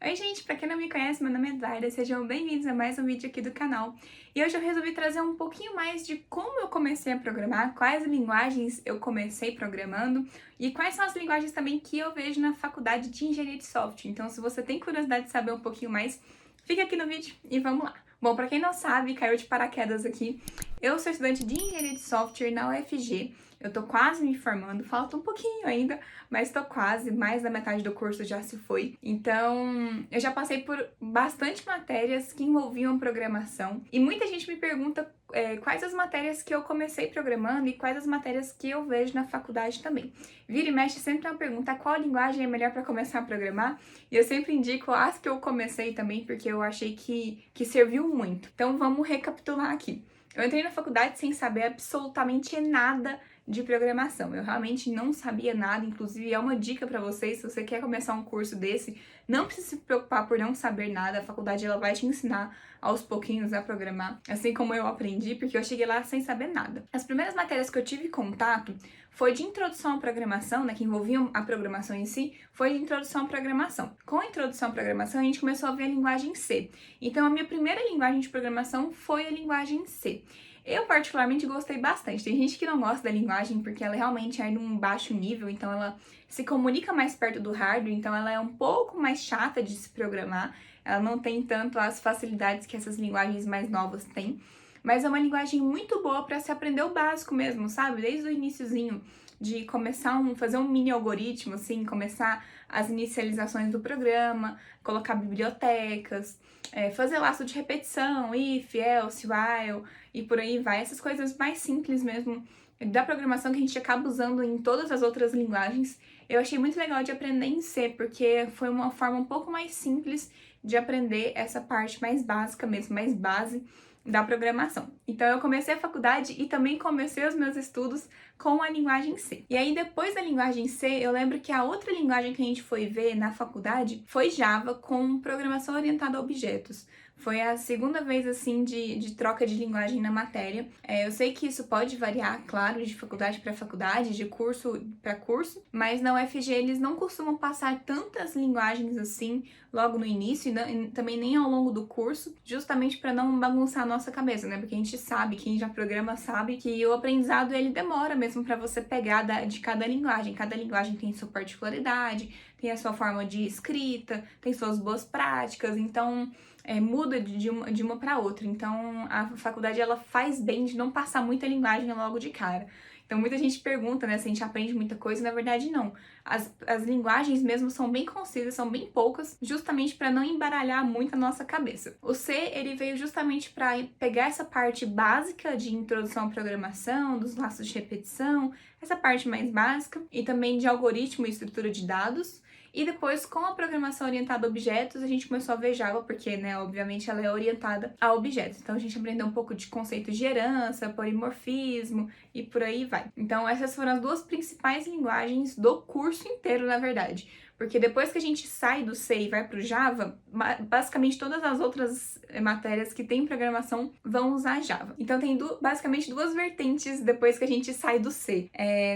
Oi gente, pra quem não me conhece, meu nome é Eduarda, sejam bem-vindos a mais um vídeo aqui do canal. E hoje eu resolvi trazer um pouquinho mais de como eu comecei a programar, quais linguagens eu comecei programando e quais são as linguagens também que eu vejo na faculdade de engenharia de software. Então, se você tem curiosidade de saber um pouquinho mais, fica aqui no vídeo e vamos lá. Bom, pra quem não sabe, caiu de paraquedas aqui, eu sou estudante de engenharia de software na UFG. Eu tô quase me formando, falta um pouquinho ainda, mas tô quase, mais da metade do curso já se foi. Então, eu já passei por bastante matérias que envolviam programação e muita gente me pergunta quais as matérias que eu comecei programando e quais as matérias que eu vejo na faculdade também. Vira e mexe sempre é uma pergunta, qual linguagem é melhor para começar a programar? E eu sempre indico as que eu comecei também, porque eu achei que serviu muito. Então, vamos recapitular aqui. Eu entrei na faculdade sem saber absolutamente nada de programação. Eu realmente não sabia nada, inclusive é uma dica para vocês, se você quer começar um curso desse, não precisa se preocupar por não saber nada, a faculdade ela vai te ensinar aos pouquinhos a programar, assim como eu aprendi, porque eu cheguei lá sem saber nada. As primeiras matérias que eu tive contato foi de introdução à programação, né, que envolviam a programação em si, foi de introdução à programação. Com a introdução à programação, a gente começou a ver a linguagem C. Então, a minha primeira linguagem de programação foi a linguagem C. Eu particularmente gostei bastante. Tem gente que não gosta da linguagem porque ela realmente é num baixo nível, então ela se comunica mais perto do hardware, então ela é um pouco mais chata de se programar. Ela não tem tanto as facilidades que essas linguagens mais novas têm, mas é uma linguagem muito boa para se aprender o básico mesmo, sabe? Desde o iniciozinho de começar fazer um mini algoritmo, assim, começar as inicializações do programa, colocar bibliotecas, fazer laço de repetição, if, else, while, e por aí vai. Essas coisas mais simples mesmo da programação que a gente acaba usando em todas as outras linguagens. Eu achei muito legal de aprender em C, porque foi uma forma um pouco mais simples de aprender essa parte mais básica mesmo, mais base da programação. Então eu comecei a faculdade e também comecei os meus estudos com a linguagem C. E aí depois da linguagem C, eu lembro que a outra linguagem que a gente foi ver na faculdade foi Java com programação orientada a objetos. Foi a segunda vez, assim, de troca de linguagem na matéria. Eu sei que isso pode variar, claro, de faculdade para faculdade, de curso para curso, mas na UFG eles não costumam passar tantas linguagens assim logo no início e também nem ao longo do curso, justamente para não bagunçar a nossa cabeça, né? Porque a gente sabe, quem já programa sabe que o aprendizado ele demora mesmo para você pegar de cada linguagem. Cada linguagem tem sua particularidade, tem a sua forma de escrita, tem suas boas práticas, então muda de uma para outra. Então a faculdade ela faz bem de não passar muita linguagem logo de cara. Então muita gente pergunta, né, se a gente aprende muita coisa, na verdade não. As linguagens mesmo são bem concisas, são bem poucas, justamente para não embaralhar muito a nossa cabeça. O C, ele veio justamente para pegar essa parte básica de introdução à programação, dos laços de repetição, essa parte mais básica, e também de algoritmo e estrutura de dados. E depois, com a programação orientada a objetos, a gente começou a ver Java, porque, né, obviamente ela é orientada a objetos. Então a gente aprendeu um pouco de conceitos de herança, polimorfismo e por aí vai. Então essas foram as duas principais linguagens do curso inteiro, na verdade. Porque depois que a gente sai do C e vai para o Java, basicamente todas as outras matérias que tem programação vão usar Java. Então tem basicamente duas vertentes depois que a gente sai do C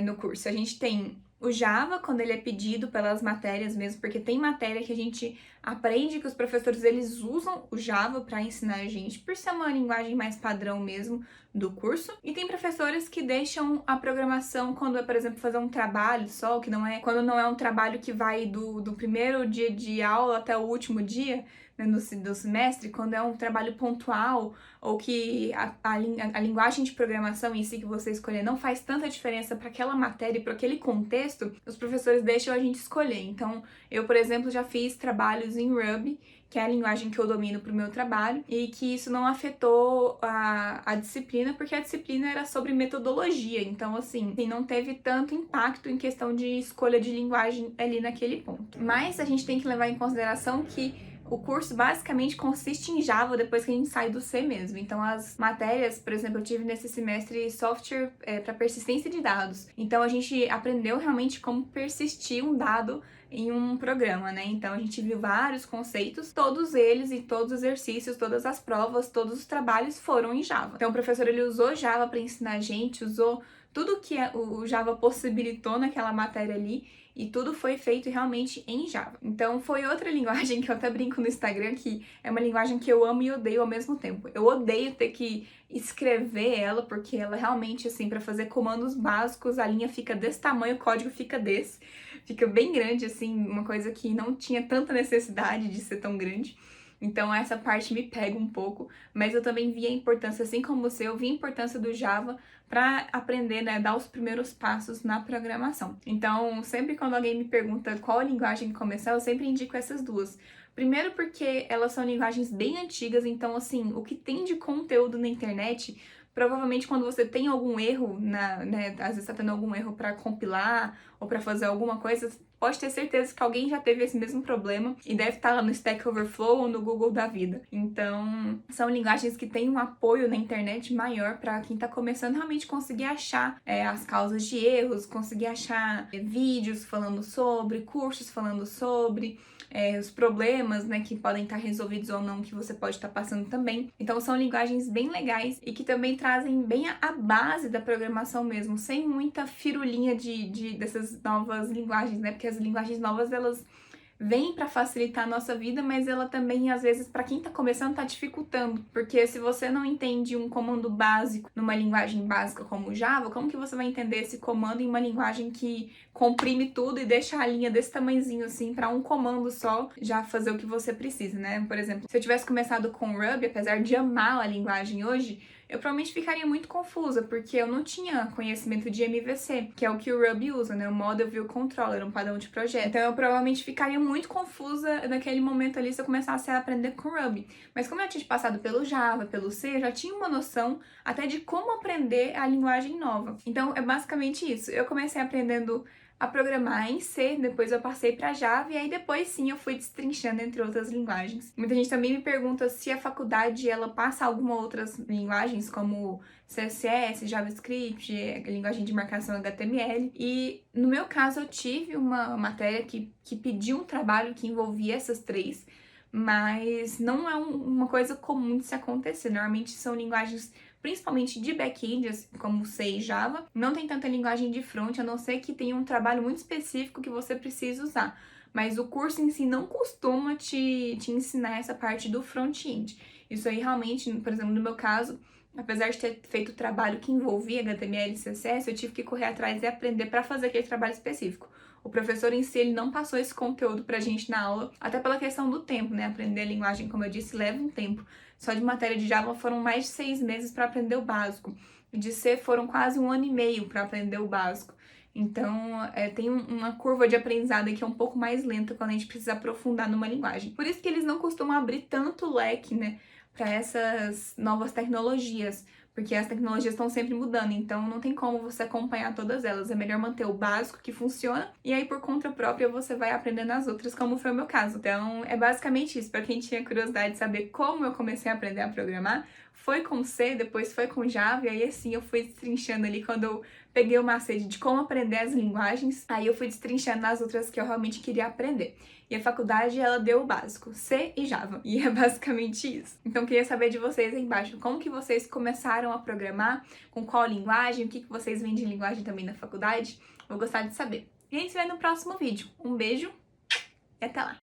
no curso. A gente tem o Java, quando ele é pedido pelas matérias mesmo, porque tem matéria que a gente aprende que os professores eles usam o Java para ensinar a gente, por ser uma linguagem mais padrão mesmo do curso. E tem professores que deixam a programação quando é, por exemplo, fazer um trabalho só, quando não é um trabalho que vai do primeiro dia de aula até o último dia, né, do semestre, quando é um trabalho pontual ou que a linguagem de programação em si que você escolher não faz tanta diferença para aquela matéria e para aquele contexto, os professores deixam a gente escolher. Então, eu, por exemplo, já fiz trabalhos em Ruby, que é a linguagem que eu domino para o meu trabalho, e que isso não afetou a disciplina, porque a disciplina era sobre metodologia, então, assim, não teve tanto impacto em questão de escolha de linguagem ali naquele ponto. Mas a gente tem que levar em consideração que o curso basicamente consiste em Java depois que a gente sai do C mesmo. Então, as matérias, por exemplo, eu tive nesse semestre software para persistência de dados. Então, a gente aprendeu realmente como persistir um dado em um programa, né? Então, a gente viu vários conceitos, todos eles e todos os exercícios, todas as provas, todos os trabalhos foram em Java. Então, o professor ele usou Java para ensinar a gente, usou tudo que o Java possibilitou naquela matéria ali e tudo foi feito realmente em Java. Então foi outra linguagem que eu até brinco no Instagram, que é uma linguagem que eu amo e odeio ao mesmo tempo. Eu odeio ter que escrever ela, porque ela realmente, assim, para fazer comandos básicos, a linha fica desse tamanho, o código fica desse. Fica bem grande, assim, uma coisa que não tinha tanta necessidade de ser tão grande. Então essa parte me pega um pouco, mas eu também vi a importância, assim como você, eu vi a importância do Java para aprender, né, dar os primeiros passos na programação. Então, sempre quando alguém me pergunta qual linguagem começar, eu sempre indico essas duas. Primeiro porque elas são linguagens bem antigas, então assim, o que tem de conteúdo na internet, provavelmente quando você tem algum erro, né, às vezes tá tendo algum erro para compilar ou para fazer alguma coisa, pode ter certeza que alguém já teve esse mesmo problema e deve estar lá no Stack Overflow ou no Google da vida. Então, são linguagens que têm um apoio na internet maior para quem está começando realmente conseguir achar as causas de erros, conseguir achar vídeos falando sobre, cursos falando sobre, os problemas, né, que podem estar resolvidos ou não, que você pode estar passando também. Então, são linguagens bem legais e que também trazem bem a base da programação mesmo, sem muita firulinha dessas novas linguagens, né? Porque as linguagens novas, elas vêm para facilitar a nossa vida, mas ela também, às vezes, para quem tá começando, tá dificultando. Porque se você não entende um comando básico numa linguagem básica como Java, como que você vai entender esse comando em uma linguagem que comprime tudo e deixa a linha desse tamanhozinho assim para um comando só já fazer o que você precisa, né? Por exemplo, se eu tivesse começado com Ruby, apesar de amar a linguagem hoje, eu provavelmente ficaria muito confusa, porque eu não tinha conhecimento de MVC, que é o que o Ruby usa, né? O Model View Controller, um padrão de projeto. Então eu provavelmente ficaria muito confusa naquele momento ali se eu começasse a aprender com Ruby. Mas como eu tinha passado pelo Java, pelo C, eu já tinha uma noção até de como aprender a linguagem nova. Então é basicamente isso. Eu comecei aprendendo a programar em C, depois eu passei para Java e aí depois sim eu fui destrinchando entre outras linguagens. Muita gente também me pergunta se a faculdade ela passa alguma outras linguagens como CSS, JavaScript, linguagem de marcação HTML. E no meu caso eu tive uma matéria que pediu um trabalho que envolvia essas três, mas não é uma coisa comum de se acontecer. Normalmente são linguagens principalmente de back-end, como C e Java. Não tem tanta linguagem de front, a não ser que tenha um trabalho muito específico que você precisa usar. Mas o curso em si não costuma te ensinar essa parte do front-end. Isso aí realmente, por exemplo, no meu caso, apesar de ter feito o trabalho que envolvia HTML e CSS, eu tive que correr atrás e aprender para fazer aquele trabalho específico. O professor em si, ele não passou esse conteúdo pra gente na aula, até pela questão do tempo, né? Aprender a linguagem, como eu disse, leva um tempo. Só de matéria de Java foram mais de 6 meses para aprender o básico. De C foram quase 1 ano e meio para aprender o básico. Então, tem uma curva de aprendizado que é um pouco mais lenta quando a gente precisa aprofundar numa linguagem. Por isso que eles não costumam abrir tanto leque, né, para essas novas tecnologias, porque as tecnologias estão sempre mudando, então não tem como você acompanhar todas elas. É melhor manter o básico que funciona e aí por conta própria você vai aprendendo as outras, como foi o meu caso. Então é basicamente isso. Para quem tinha curiosidade de saber como eu comecei a aprender a programar, foi com C, depois foi com Java, e aí assim eu fui destrinchando ali quando eu peguei o macete de como aprender as linguagens, aí eu fui destrinchando nas outras que eu realmente queria aprender. E a faculdade, ela deu o básico, C e Java. E é basicamente isso. Então, queria saber de vocês aí embaixo, como que vocês começaram a programar, com qual linguagem, o que vocês veem de linguagem também na faculdade. Vou gostar de saber. E a gente se vê no próximo vídeo. Um beijo e até lá!